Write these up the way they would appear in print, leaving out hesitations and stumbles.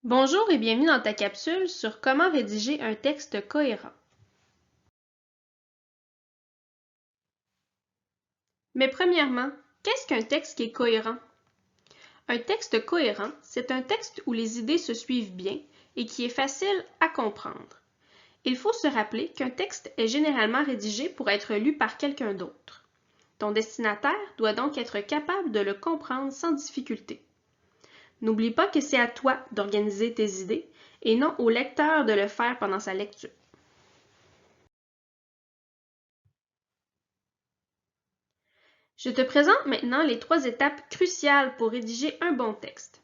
Bonjour et bienvenue dans ta capsule sur comment rédiger un texte cohérent. Mais premièrement, qu'est-ce qu'un texte qui est cohérent? Un texte cohérent, c'est un texte où les idées se suivent bien et qui est facile à comprendre. Il faut se rappeler qu'un texte est généralement rédigé pour être lu par quelqu'un d'autre. Ton destinataire doit donc être capable de le comprendre sans difficulté. N'oublie pas que c'est à toi d'organiser tes idées et non au lecteur de le faire pendant sa lecture. Je te présente maintenant les 3 étapes cruciales pour rédiger un bon texte.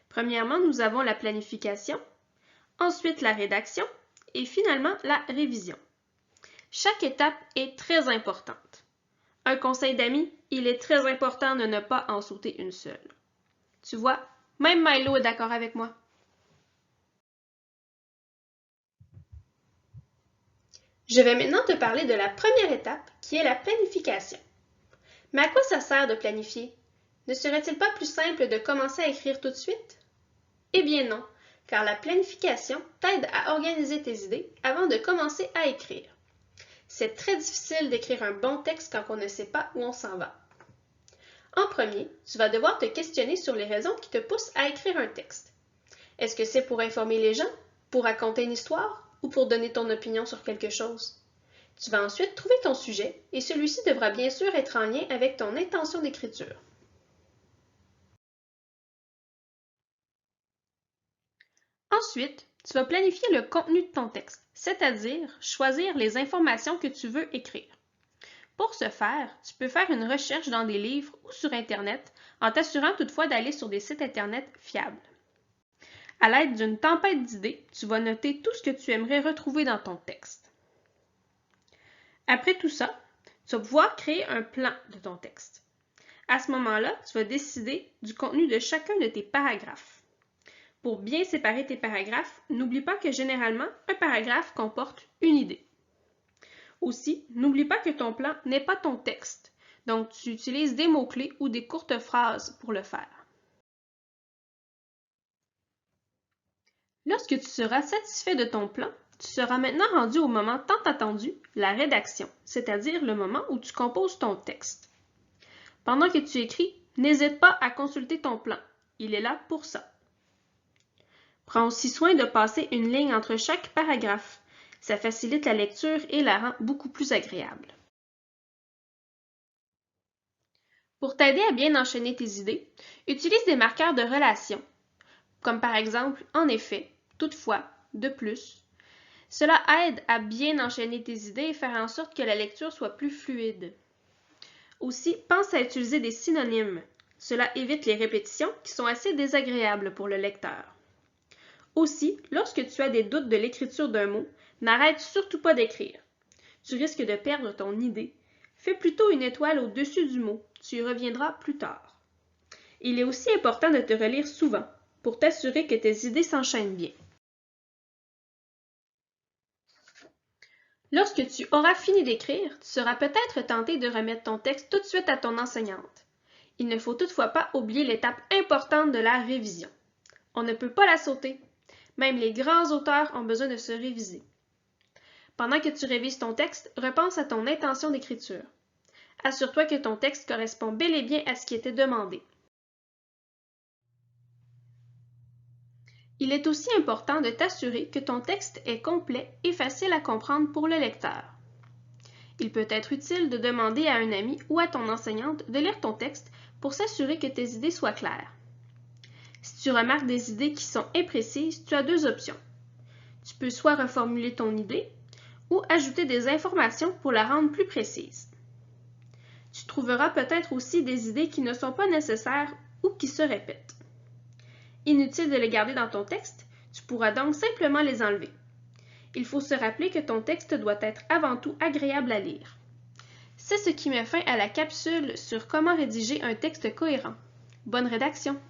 Premièrement, nous avons la planification, ensuite la rédaction et finalement la révision. Chaque étape est très importante. Un conseil d'amis, il est très important de ne pas en sauter une seule. Tu vois, même Milo est d'accord avec moi. Je vais maintenant te parler de la première étape qui est la planification. Mais à quoi ça sert de planifier? Ne serait-il pas plus simple de commencer à écrire tout de suite? Eh bien non, car la planification t'aide à organiser tes idées avant de commencer à écrire. C'est très difficile d'écrire un bon texte quand on ne sait pas où on s'en va. En premier, tu vas devoir te questionner sur les raisons qui te poussent à écrire un texte. Est-ce que c'est pour informer les gens, pour raconter une histoire ou pour donner ton opinion sur quelque chose? Tu vas ensuite trouver ton sujet et celui-ci devra bien sûr être en lien avec ton intention d'écriture. Ensuite, tu vas planifier le contenu de ton texte, c'est-à-dire choisir les informations que tu veux écrire. Pour ce faire, tu peux faire une recherche dans des livres ou sur Internet en t'assurant toutefois d'aller sur des sites Internet fiables. À l'aide d'une tempête d'idées, tu vas noter tout ce que tu aimerais retrouver dans ton texte. Après tout ça, tu vas pouvoir créer un plan de ton texte. À ce moment-là, tu vas décider du contenu de chacun de tes paragraphes. Pour bien séparer tes paragraphes, n'oublie pas que généralement, un paragraphe comporte une idée. Aussi, n'oublie pas que ton plan n'est pas ton texte, donc tu utilises des mots-clés ou des courtes phrases pour le faire. Lorsque tu seras satisfait de ton plan, tu seras maintenant rendu au moment tant attendu, la rédaction, c'est-à-dire le moment où tu composes ton texte. Pendant que tu écris, n'hésite pas à consulter ton plan. Il est là pour ça. Prends aussi soin de passer une ligne entre chaque paragraphe. Ça facilite la lecture et la rend beaucoup plus agréable. Pour t'aider à bien enchaîner tes idées, utilise des marqueurs de relation, comme par exemple en effet, toutefois, de plus. Cela aide à bien enchaîner tes idées et faire en sorte que la lecture soit plus fluide. Aussi, pense à utiliser des synonymes. Cela évite les répétitions qui sont assez désagréables pour le lecteur. Aussi, lorsque tu as des doutes de l'écriture d'un mot, n'arrête surtout pas d'écrire. Tu risques de perdre ton idée. Fais plutôt une étoile au-dessus du mot. Tu y reviendras plus tard. Il est aussi important de te relire souvent pour t'assurer que tes idées s'enchaînent bien. Lorsque tu auras fini d'écrire, tu seras peut-être tenté de remettre ton texte tout de suite à ton enseignante. Il ne faut toutefois pas oublier l'étape importante de la révision. On ne peut pas la sauter. Même les grands auteurs ont besoin de se réviser. Pendant que tu révises ton texte, repense à ton intention d'écriture. Assure-toi que ton texte correspond bel et bien à ce qui était demandé. Il est aussi important de t'assurer que ton texte est complet et facile à comprendre pour le lecteur. Il peut être utile de demander à un ami ou à ton enseignante de lire ton texte pour s'assurer que tes idées soient claires. Si tu remarques des idées qui sont imprécises, tu as 2 options. Tu peux soit reformuler ton idée ou ajouter des informations pour la rendre plus précise. Tu trouveras peut-être aussi des idées qui ne sont pas nécessaires ou qui se répètent. Inutile de les garder dans ton texte, tu pourras donc simplement les enlever. Il faut se rappeler que ton texte doit être avant tout agréable à lire. C'est ce qui met fin à la capsule sur comment rédiger un texte cohérent. Bonne rédaction!